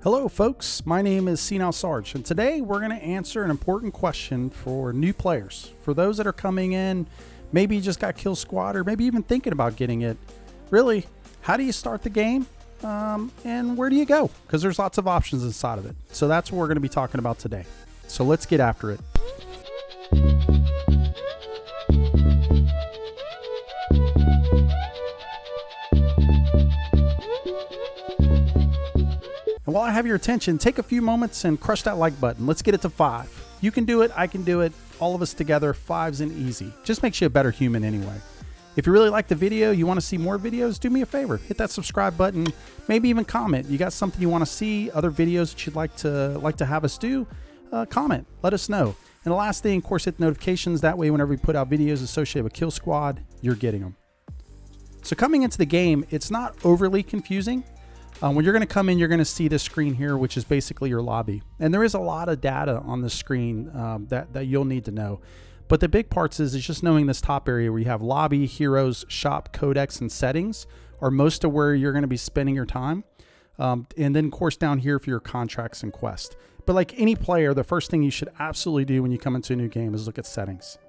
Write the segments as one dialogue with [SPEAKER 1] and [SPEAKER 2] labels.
[SPEAKER 1] Hello folks, my name is SenileSarge, and today we're going to answer an important question for new players. For those that are coming in, maybe you just got Killsquad or maybe even thinking about getting it. Really, how do you start the game and where do you go? Because there's lots of options inside of it. So that's what we're going to be talking about today. So let's get after it. And while I have your attention, take a few moments and crush that like button. Let's get it to 5. You can do it, I can do it, all of us together. 5's an easy. Just makes you a better human anyway. If you really like the video, you want to see more videos, do me a favor. Hit that subscribe button, maybe even comment. You got something you want to see, other videos that you'd like to have us do, comment, let us know. And the last thing, of course, hit the notifications. That way, whenever we put out videos associated with Killsquad, you're getting them. So coming into the game, it's not overly confusing. When you're going to come in, you're going to see this screen here, which is basically your lobby. And there is a lot of data on the screen that you'll need to know. But the big parts is just knowing this top area where you have lobby, heroes, shop, codex, and settings are most of where you're going to be spending your time. And then, of course, down here for your contracts and quests. But like any player, the first thing you should absolutely do when you come into a new game is look at settings.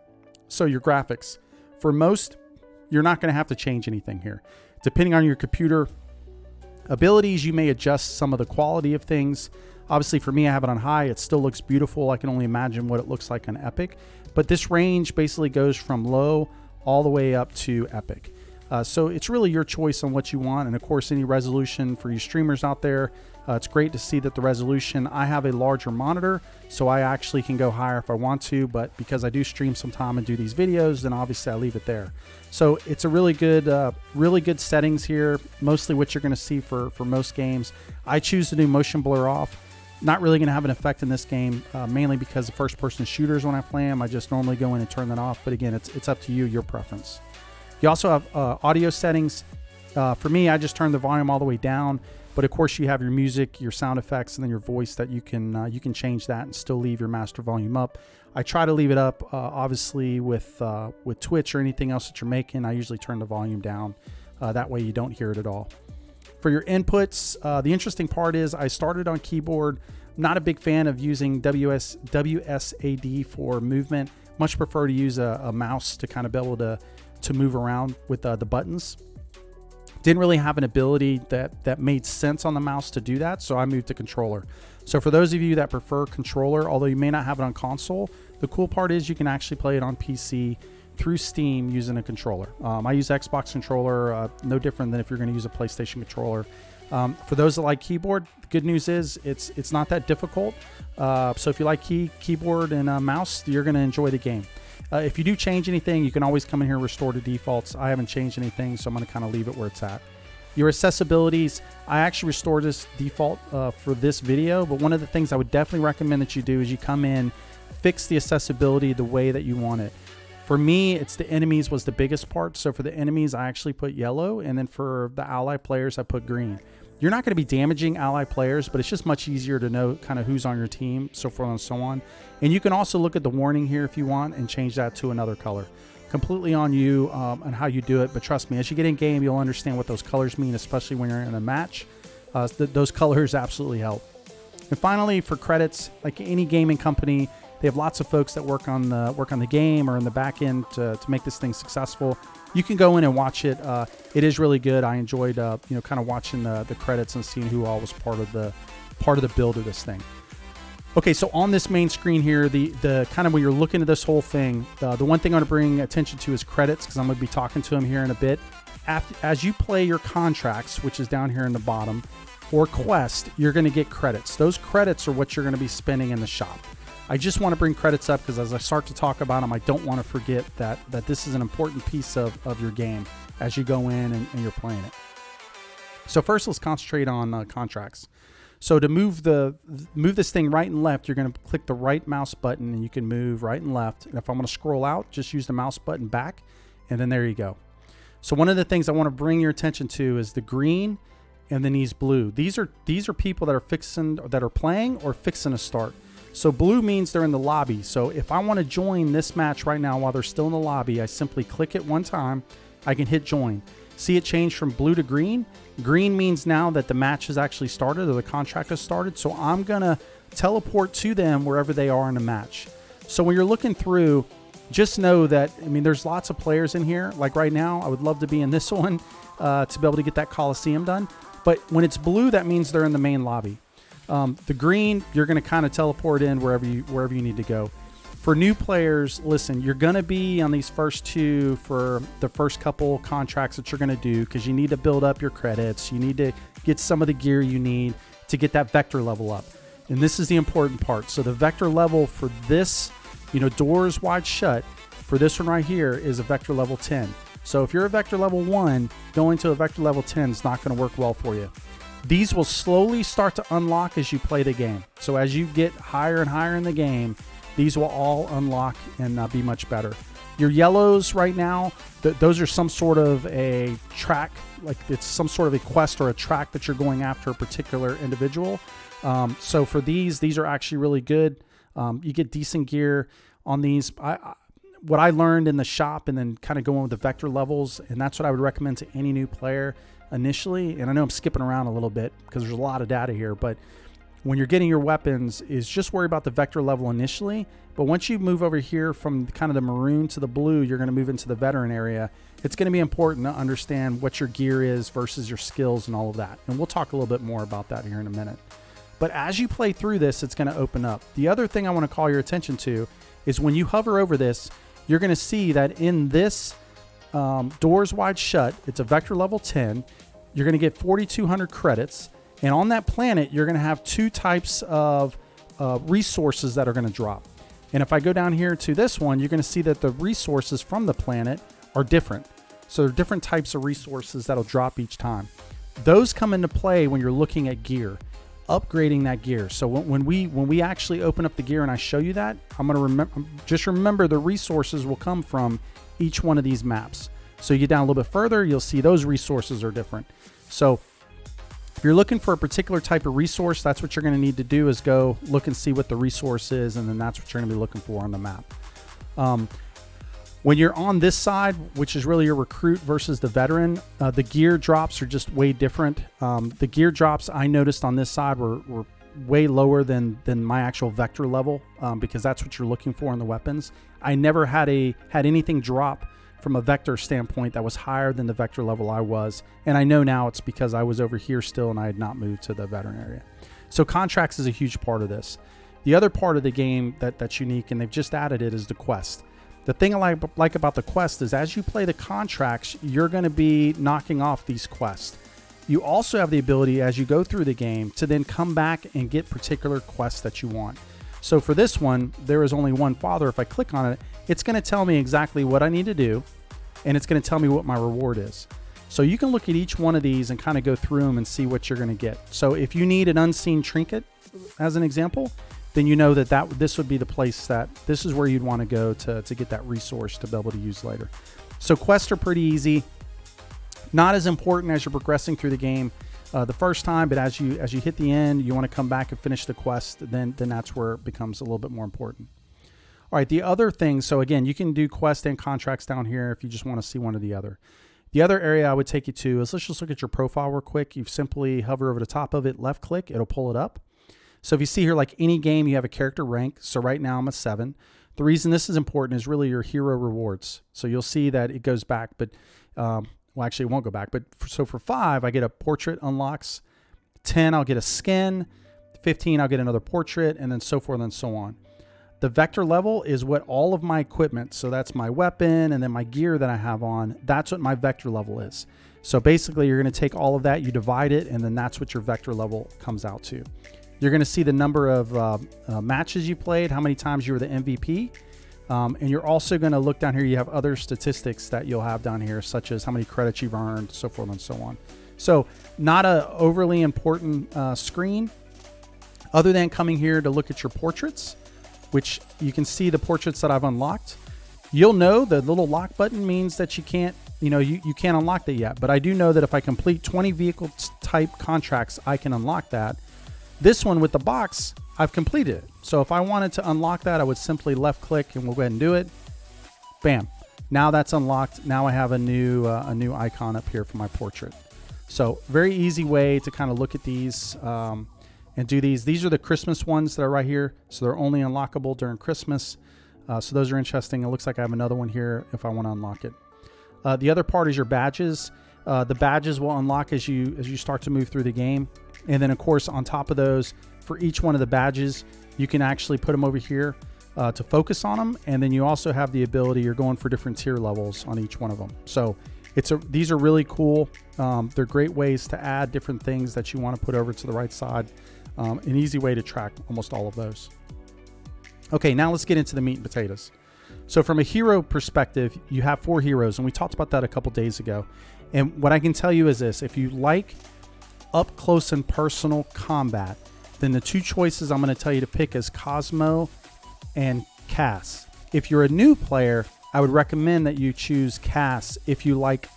[SPEAKER 1] So your graphics. For most, you're not going to have to change anything here. Depending on your computer abilities, you may adjust some of the quality of things. Obviously for me, I have it on high. It still looks beautiful. I can only imagine what it looks like on epic, but this range basically goes from low all the way up to epic. So it's really your choice on what you want. And of course, any resolution for you streamers out there, it's great to see that the resolution, I have a larger monitor, so I actually can go higher if I want to, but because I do stream sometime and do these videos, then obviously I leave it there. So it's a really good settings here, mostly what you're gonna see for most games. I choose to do motion blur off. Not really gonna have an effect in this game, mainly because the first person shooters when I play them, I just normally go in and turn that off. But again, it's up to you, your preference. You also have audio settings. For me, I just turn the volume all the way down. But of course, you have your music, your sound effects, and then your voice that you can change that and still leave your master volume up. I try to leave it up. Obviously, with Twitch or anything else that you're making, I usually turn the volume down. That way, you don't hear it at all. For your inputs, the interesting part is I started on keyboard. Not a big fan of using WSAD for movement. Much prefer to use a mouse to kind of be able to move around with the buttons. Didn't really have an ability that made sense on the mouse to do that, so I moved to controller. So for those of you that prefer controller, although you may not have it on console, the cool part is you can actually play it on PC through Steam using a controller. I use Xbox controller, no different than if you're going to use a PlayStation controller. For those that like keyboard, the good news is it's not that difficult. So if you like keyboard and mouse, you're going to enjoy the game. If you do change anything, you can always come in here and restore to defaults. I haven't changed anything, so I'm going to kind of leave it where it's at. Your accessibilities, I actually restored this default for this video, but one of the things I would definitely recommend that you do is you come in, fix the accessibility the way that you want it. For me, it's the enemies was the biggest part. So for the enemies, I actually put yellow, and then for the ally players, I put green. You're not going to be damaging ally players, but it's just much easier to know kind of who's on your team, so forth and so on. And you can also look at the warning here if you want and change that to another color. Completely on you and how you do it, but trust me, as you get in game, you'll understand what those colors mean, especially when you're in a match. Those colors absolutely help. And finally, for credits, like any gaming company, they have lots of folks that work on the game or in the back end to make this thing successful. You can go in and watch it. It is really good. I enjoyed kind of watching the credits and seeing who all was part of the build of this thing. Okay, so on this main screen here, the kind of when you're looking at this whole thing, the one thing I want to bring attention to is credits, because I'm going to be talking to them here in a bit. As you play your contracts, which is down here in the bottom, or quest, you're going to get credits. Those credits are what you're going to be spending in the shop. I just want to bring credits up because as I start to talk about them, I don't want to forget that this is an important piece of your game as you go in and you're playing it. So first, let's concentrate on contracts. So to move this thing right and left, you're going to click the right mouse button and you can move right and left. And if I'm going to scroll out, just use the mouse button back, and then there you go. So one of the things I want to bring your attention to is the green and then these blue. These are people that are playing or fixing to start. So blue means they're in the lobby. So if I want to join this match right now while they're still in the lobby, I simply click it one time. I can hit join. See it change from blue to green? Green means now that the match has actually started or the contract has started. So I'm going to teleport to them wherever they are in the match. So when you're looking through, just know that, I mean, there's lots of players in here. Like right now, I would love to be in this one to be able to get that Coliseum done. But when it's blue, that means they're in the main lobby. The green, you're going to kind of teleport in wherever you need to go. For new players, listen, you're going to be on these first two for the first couple contracts that you're going to do because you need to build up your credits. You need to get some of the gear you need to get that vector level up. And this is the important part. So the vector level for this, doors wide shut, for this one right here is a vector level 10. So if you're a vector level 1, going to a vector level 10 is not going to work well for you. These will slowly start to unlock as you play the game. So as you get higher and higher in the game, these will all unlock and be much better. Your yellows right now, those are some sort of a track, like it's some sort of a quest or a track that you're going after a particular individual. So for these are actually really good. You get decent gear on these. What I learned in the shop and then kind of going with the vector levels, and that's what I would recommend to any new player initially. And I know I'm skipping around a little bit because there's a lot of data here, but when you're getting your weapons is just worry about the vector level initially. But once you move over here from kind of the maroon to the blue, you're going to move into the veteran area. It's going to be important to understand what your gear is versus your skills and all of that. And we'll talk a little bit more about that here in a minute. But as you play through this, it's going to open up. The other thing I want to call your attention to is when you hover over this, you're going to see that in this doors wide shut, it's a vector level 10. You're going to get 4,200 credits. And on that planet, you're going to have two types of resources that are going to drop. And if I go down here to this one, you're going to see that the resources from the planet are different. So there are different types of resources that'll drop each time. Those come into play when you're looking at gear, upgrading that gear. So when we actually open up the gear and I show you that, I'm going to remember the resources will come from each one of these maps. So you get down a little bit further, you'll see those resources are different. So if you're looking for a particular type of resource, that's what you're going to need to do is go look and see what the resource is, and then that's what you're going to be looking for on the map. When you're on this side, which is really your recruit versus the veteran, the gear drops are just way different. The gear drops I noticed on this side were way lower than my actual vector level because that's what you're looking for in the weapons. I never had anything drop from a vector standpoint that was higher than the vector level I was. And I know now it's because I was over here still and I had not moved to the veteran area. So contracts is a huge part of this. The other part of the game that's unique, and they've just added it, is the quest. The thing I like about the quest is as you play the contracts, you're going to be knocking off these quests. You also have the ability as you go through the game to then come back and get particular quests that you want. So for this one, there is only one father. If I click on it, it's going to tell me exactly what I need to do, and it's going to tell me what my reward is. So you can look at each one of these and kind of go through them and see what you're going to get. So if you need an unseen trinket, as an example, then you know that this would be the place that this is where you'd want to go to get that resource to be able to use later. So quests are pretty easy. Not as important as you're progressing through the game the first time, but as you hit the end, you want to come back and finish the quest, then that's where it becomes a little bit more important. All right, the other thing, so again, you can do quests and contracts down here if you just want to see one or the other. The other area I would take you to is, let's just look at your profile real quick. You simply hover over the top of it, left click, it'll pull it up. So if you see here, like any game, you have a character rank. So right now I'm a 7. The reason this is important is really your hero rewards. So you'll see that it goes back, but well, actually it won't go back. But so for 5, I get a portrait unlocks. 10, I'll get a skin. 15, I'll get another portrait, and then so forth and so on. The vector level is what all of my equipment, so that's my weapon and then my gear that I have on, that's what my vector level is. So basically you're going to take all of that, you divide it, and then that's what your vector level comes out to. You're going to see the number of matches you played, how many times you were the MVP, and you're also going to look down here, you have other statistics that you'll have down here, such as how many credits you've earned, so forth and so on. So not a overly important screen, other than coming here to look at your portraits, which you can see the portraits that I've unlocked. You'll know the little lock button means that you can't, you can't unlock that yet. But I do know that if I complete 20 vehicle type contracts, I can unlock that. This one with the box, I've completed it. So if I wanted to unlock that, I would simply left click and we'll go ahead and do it. Bam. Now that's unlocked. Now I have a new icon up here for my portrait. So very easy way to kind of look at these and do these. These are the Christmas ones that are right here. So they're only unlockable during Christmas. So those are interesting. It looks like I have another one here if I want to unlock it. The other part is your badges. The badges will unlock as you start to move through the game. And then of course on top of those, for each one of the badges, you can actually put them over here to focus on them. And then you also have the ability, you're going for different tier levels on each one of them. So these are really cool. They're great ways to add different things that you want to put over to the right side. An easy way to track almost all of those. Okay, now let's get into the meat and potatoes. So from a hero perspective, you have 4 heroes, and we talked about that a couple days ago. And what I can tell you is this: if you like up close and personal combat, then the 2 choices I'm going to tell you to pick is Cosmo and Cass. If you're a new player, I would recommend that you choose Cass if you like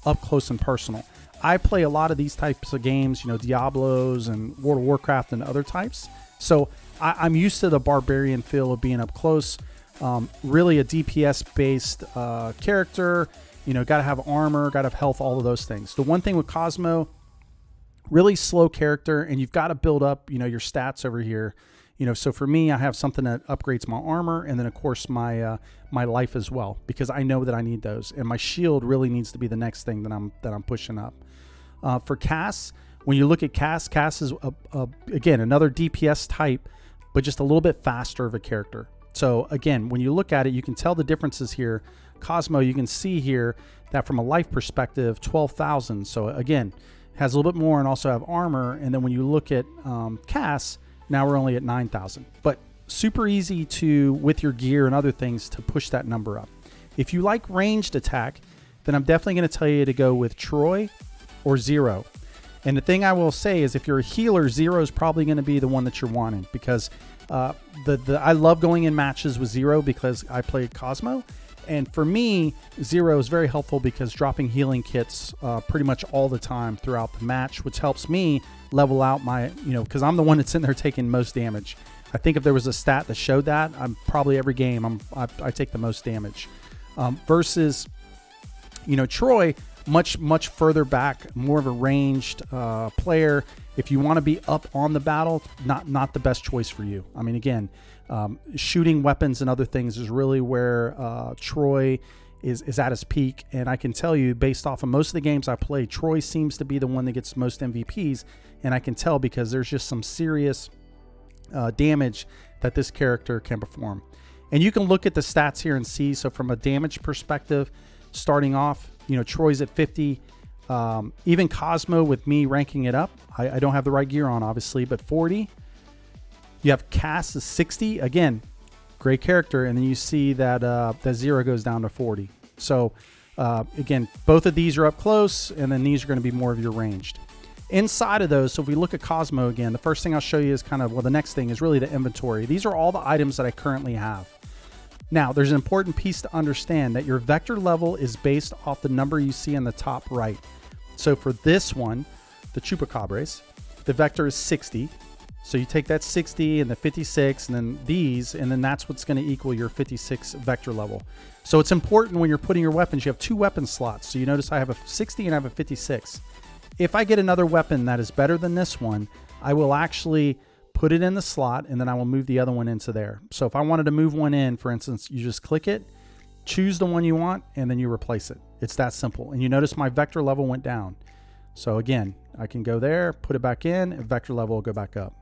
[SPEAKER 1] up close and personal. I play a lot of these types of games, you know, Diablos and World of Warcraft and other types. So I'm used to the barbarian feel of being up close. Really a DPS based character. You know, got to have armor, got to have health, all of those things. The one thing with Cosmo, really slow character, and you've got to build up, you know, your stats over here. You know, so for me, I have something that upgrades my armor, and then of course my my life as well, because I know that I need those, and my shield really needs to be the next thing that I'm pushing up. For Cass, when you look at Cass is again another DPS type, but just a little bit faster of a character. So again, when you look at it, you can tell the differences here. Cosmo, you can see here that from a life perspective, 12,000. So again, has a little bit more and also have armor. And then when you look at Cass, now we're only at 9,000. But super easy to, with your gear and other things, to push that number up. If you like ranged attack, then I'm definitely going to tell you to go with Troy or Zero. And the thing I will say is if you're a healer, Zero is probably going to be the one that you're wanting, because I love going in matches with Zero because I play Cosmo. And for me, Zero is very helpful because dropping healing kits pretty much all the time throughout the match, which helps me level out my, you know, because I'm the one that's in there taking most damage. I think if there was a stat that showed that, I'm probably every game I take the most damage. Versus, you know, Troy, much further back, more of a ranged player. If you want to be up on the battle, not the best choice for you. I mean, again, shooting weapons and other things is really where Troy is at his peak. And I can tell you, based off of most of the games I play, Troy seems to be the one that gets most MVPs. And I can tell because there's just some serious damage that this character can perform. And you can look at the stats here and see. So from a damage perspective, starting off, you know, Troy's at 50. Even Cosmo, with me ranking it up, I don't have the right gear on, obviously, but 40. You have Cass is 60. Again, great character. And then you see that that Zero goes down to 40. So again, both of these are up close, and then these are going to be more of your ranged. Inside of those, so if we look at Cosmo again, the first thing I'll show you is kind of, well, the next thing is really the inventory. These are all the items that I currently have. Now, there's an important piece to understand that your vector level is based off the number you see in the top right. So for this one, the Chupacabras, the vector is 60. So you take that 60 and the 56 and then these, and then that's what's going to equal your 56 vector level. So it's important when you're putting your weapons, you have 2 weapon slots. So you notice I have a 60 and I have a 56. If I get another weapon that is better than this one, I will actually put it in the slot, and then I will move the other one into there. So if I wanted to move one in, for instance, you just click it, choose the one you want, and then you replace it. It's that simple. And you notice my vector level went down. So again, I can go there, put it back in, and vector level will go back up.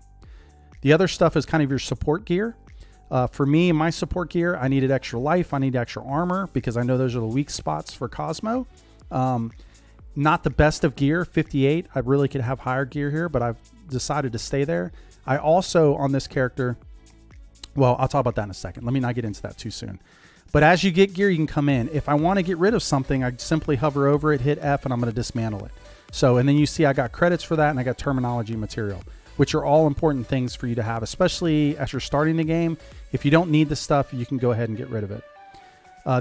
[SPEAKER 1] The other stuff is kind of your support gear. For me, my support gear, I needed extra life. I need extra armor because I know those are the weak spots for Cosmo. Not the best of gear, 58. I really could have higher gear here, but I've decided to stay there. I also, on this character, well, I'll talk about that in a second. Let me not get into that too soon. But as you get gear, you can come in. If I want to get rid of something, I simply hover over it, hit F, and I'm going to dismantle it. So, and then you see I got credits for that, and I got terminology material, which are all important things for you to have, especially as you're starting the game. If you don't need the stuff, you can go ahead and get rid of it.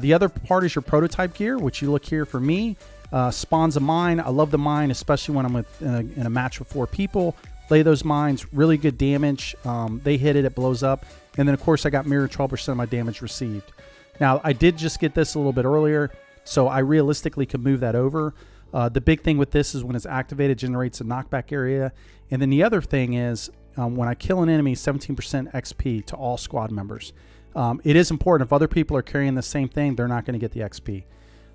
[SPEAKER 1] The other part is your prototype gear, which you look here for me. Spawns a mine. I love the mine, especially when I'm in a match with 4 people. Lay those mines, really good damage. They hit it, it blows up. And then, of course, I got mirror 12% of my damage received. Now, I did just get this a little bit earlier, so I realistically could move that over. The big thing with this is when it's activated, it generates a knockback area. And then the other thing is when I kill an enemy, 17% XP to all squad members. It is important. If other people are carrying the same thing, they're not going to get the XP.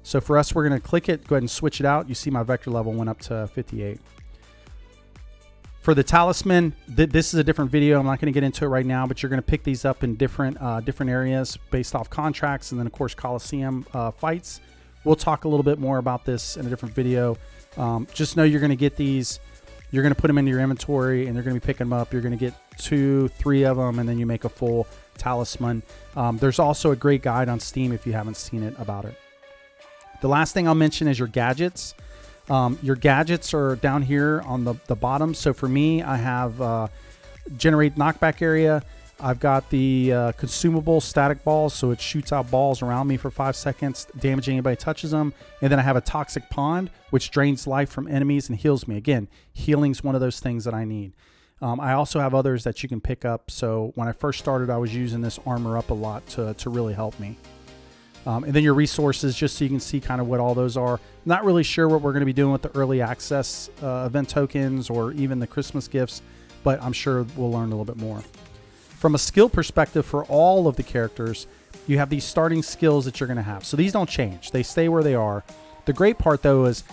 [SPEAKER 1] So for us, we're going to click it, go ahead and switch it out. You see my vector level went up to 58. For the talisman, this is a different video. I'm not going to get into it right now, but you're going to pick these up in different areas based off contracts, and then of course Coliseum fights. We'll talk a little bit more about this in a different video. Just know you're going to get these. You're going to put them into your inventory, and you're going to be picking them up. You're going to get 2, 3 of them, and then you make a full talisman. There's also a great guide on Steam if you haven't seen it about it. The last thing I'll mention is your gadgets. Your gadgets are down here on the bottom. So for me, I have generate knockback area. I've got the consumable static balls, so it shoots out balls around me for 5 seconds, damaging anybody touches them. And then I have a toxic pond, which drains life from enemies and heals me. Again, healing's one of those things that I need. I also have others that you can pick up. So when I first started, I was using this armor up a lot to really help me. And then your resources, just so you can see kind of what all those are. Not really sure what we're going to be doing with the early access event tokens or even the Christmas gifts, but I'm sure we'll learn a little bit more. From a skill perspective, for all of the characters, you have these starting skills that you're going to have. So these don't change. They stay where they are. The great part, though, is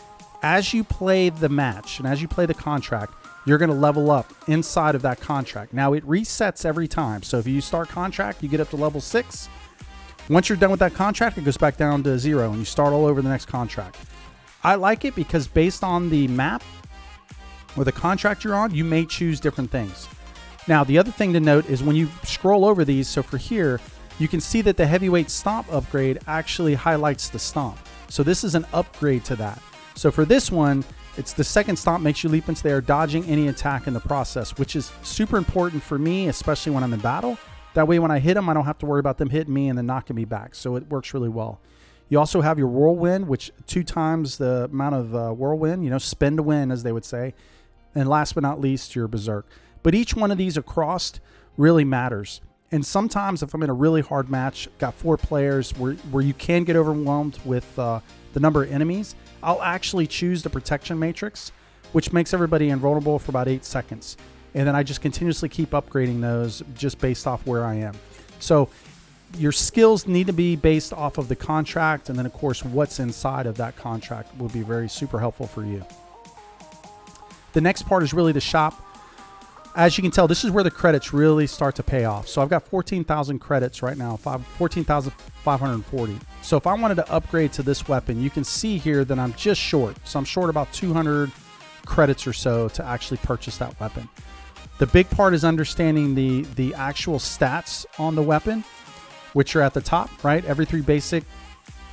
[SPEAKER 1] as you play the match and as you play the contract, you're going to level up inside of that contract. Now, it resets every time. So if you start contract, you get up to level 6. Once you're done with that contract, it goes back down to 0, and you start all over the next contract. I like it because based on the map or the contract you're on, you may choose different things. Now, the other thing to note is when you scroll over these, so for here, you can see that the heavyweight stomp upgrade actually highlights the stomp. So this is an upgrade to that. So for this one, it's the second stomp makes you leap into the air, dodging any attack in the process, which is super important for me, especially when I'm in battle. That way, when I hit them, I don't have to worry about them hitting me and then knocking me back. So it works really well. You also have your whirlwind, which 2 times the amount of whirlwind, you know, spin to win, as they would say. And last but not least, your berserk. But each one of these across really matters. And sometimes if I'm in a really hard match, got 4 players where you can get overwhelmed with the number of enemies, I'll actually choose the protection matrix, which makes everybody invulnerable for about 8 seconds. And then I just continuously keep upgrading those just based off where I am. So your skills need to be based off of the contract. And then, of course, what's inside of that contract will be very super helpful for you. The next part is really the shop. As you can tell, this is where the credits really start to pay off. So I've got 14,000 credits right now, 14,540. So if I wanted to upgrade to this weapon, you can see here that I'm just short. So I'm short about 200 credits or so to actually purchase that weapon. The big part is understanding the actual stats on the weapon, which are at the top, right? Every 3 basic,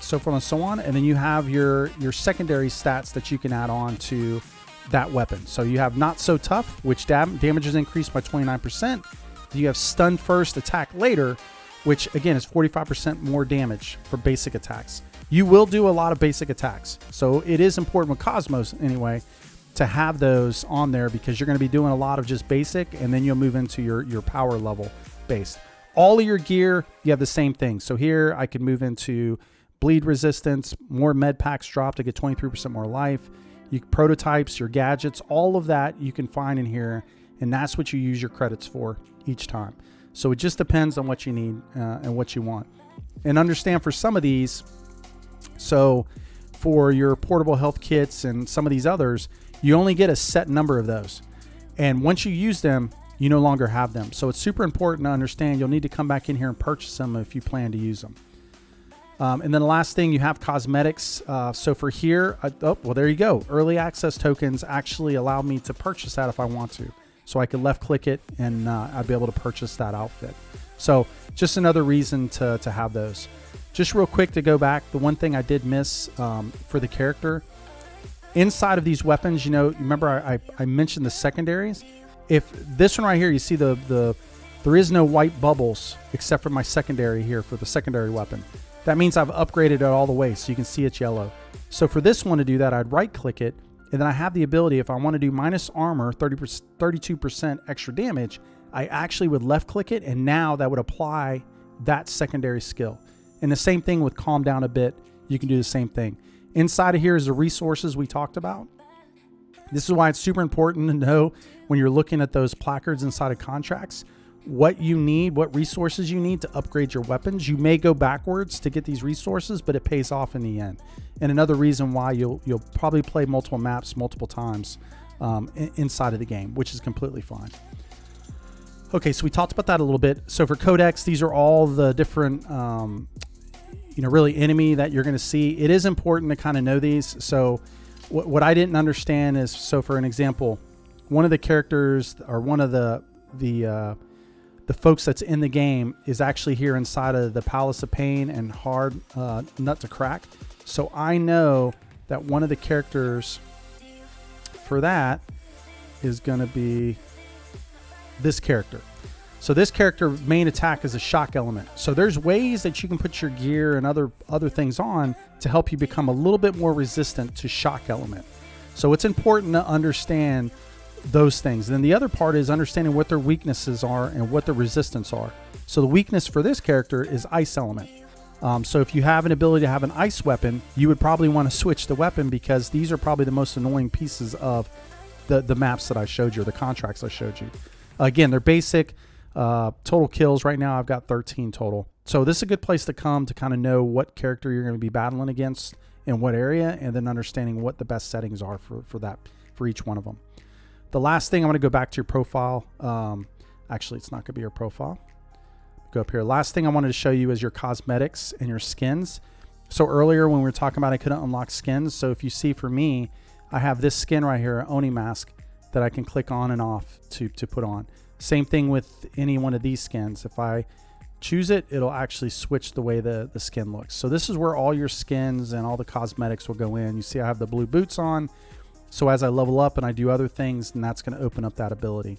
[SPEAKER 1] so forth and so on. And then you have your secondary stats that you can add on to that weapon. So you have not so tough, which damage is increased by 29%. You have stun first, attack later, which again is 45% more damage for basic attacks. You will do a lot of basic attacks. So it is important with Cosmos anyway to have those on there because you're going to be doing a lot of just basic, and then you'll move into your power level based. All of your gear, you have the same thing. So here I can move into bleed resistance, more med packs drop to get 23% more life. Prototypes, your gadgets, all of that you can find in here, and that's what you use your credits for each time. So it just depends on what you need and what you want. And understand for some of these, so for your portable health kits and some of these others, you only get a set number of those. And once you use them, you no longer have them. So it's super important to understand you'll need to come back in here and purchase them if you plan to use them. And then the last thing, you have cosmetics. So for here, well, there you go. Early access tokens actually allow me to purchase that if I want to. So I could left click it and I'd be able to purchase that outfit. So just another reason to have those. Just real quick to go back, the one thing I did miss for the character, inside of these weapons, you know, remember I mentioned the secondaries? If this one right here, you see there is no white bubbles except for my secondary here for the secondary weapon. That means I've upgraded it all the way, so you can see it's yellow. So for this one to do that, I'd right-click it, and then I have the ability, if I want to do minus armor, 32% extra damage, I actually would left-click it, and now that would apply that secondary skill. And the same thing with calm down a bit. You can do the same thing. Inside of here is the resources we talked about. This is why it's super important to know when you're looking at those placards inside of contracts, what you need, what resources you need to upgrade your weapons. You may go backwards to get these resources, but it pays off in the end. And another reason why you'll probably play multiple maps multiple times inside of the game, which is completely fine. Okay, so we talked about that a little bit. So for Codex, these are all the different, really enemy that you're going to see. It is important to kind of know these. So what I didn't understand is, so for an example, one of the characters or one of the folks that's in the game is actually here inside of the Palace of Pain and Hard Nut to Crack. So I know that one of the characters for that is going to be this character. So this character main attack is a shock element. So there's ways that you can put your gear and other things on to help you become a little bit more resistant to shock element. So it's important to understand those things. And then the other part is understanding what their weaknesses are and what their resistance are. So the weakness for this character is ice element. So if you have an ability to have an ice weapon, you would probably want to switch the weapon, because these are probably the most annoying pieces of the maps that I showed you, or the contracts I showed you. Again, they're basic. Total kills right now, I've got 13 total. So this is a good place to come to kind of know what character you're going to be battling against in what area, and then understanding what the best settings are for each one of them. The last thing, I'm going to go back to your profile. Actually, it's not going to be your profile. Go up here. Last thing I wanted to show you is your cosmetics and your skins. So earlier when we were talking about I couldn't unlock skins. So if you see, for me, I have this skin right here, Oni mask, that I can click on and off to put on. Same thing with any one of these skins. If I choose it, it'll actually switch the way the skin looks. So this is where all your skins and all the cosmetics will go in. You see I have the blue boots on. So as I level up and I do other things, then that's going to open up that ability.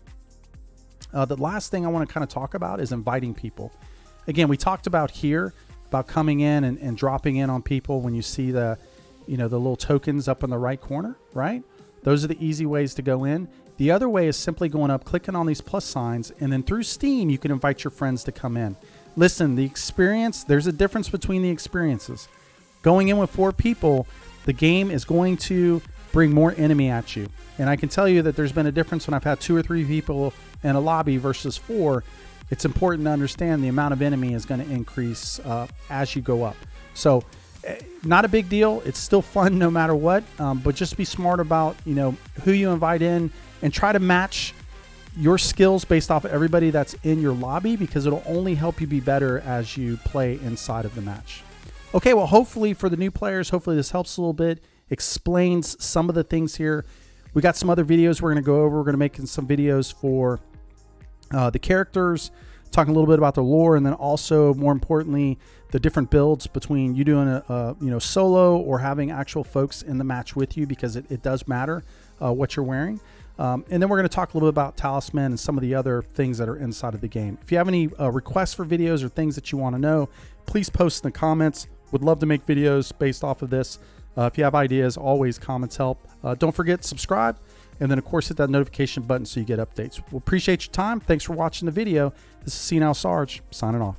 [SPEAKER 1] The last thing I want to kind of talk about is inviting people. Again, we talked about here about coming in and dropping in on people when you see the little tokens up in the right corner, right? Those are the easy ways to go in. The other way is simply going up, clicking on these plus signs, and then through Steam, you can invite your friends to come in. Listen, the experience, there's a difference between the experiences. Going in with 4 people, the game is going to bring more enemy at you. And I can tell you that there's been a difference when I've had 2 or 3 people in a lobby versus 4. It's important to understand the amount of enemy is going to increase as you go up. So not a big deal. It's still fun no matter what, but just be smart about who you invite in, and try to match your skills based off of everybody that's in your lobby, because it'll only help you be better as you play inside of the match. Okay, well, hopefully for the new players, hopefully this helps a little bit, explains some of the things here. We got some other videos we're going to go over. We're going to make some videos for the characters, talking a little bit about the lore, and then also, more importantly, the different builds between you doing a solo or having actual folks in the match with you, because it does matter what you're wearing. And then we're going to talk a little bit about talisman and some of the other things that are inside of the game. If you have any requests for videos or things that you want to know, please post in the comments. Would love to make videos based off of this. If you have ideas, always comments help. Don't forget to subscribe, and then of course hit that notification button so you get updates. We'll appreciate your time. Thanks for watching the video. This is SenileSarge signing off.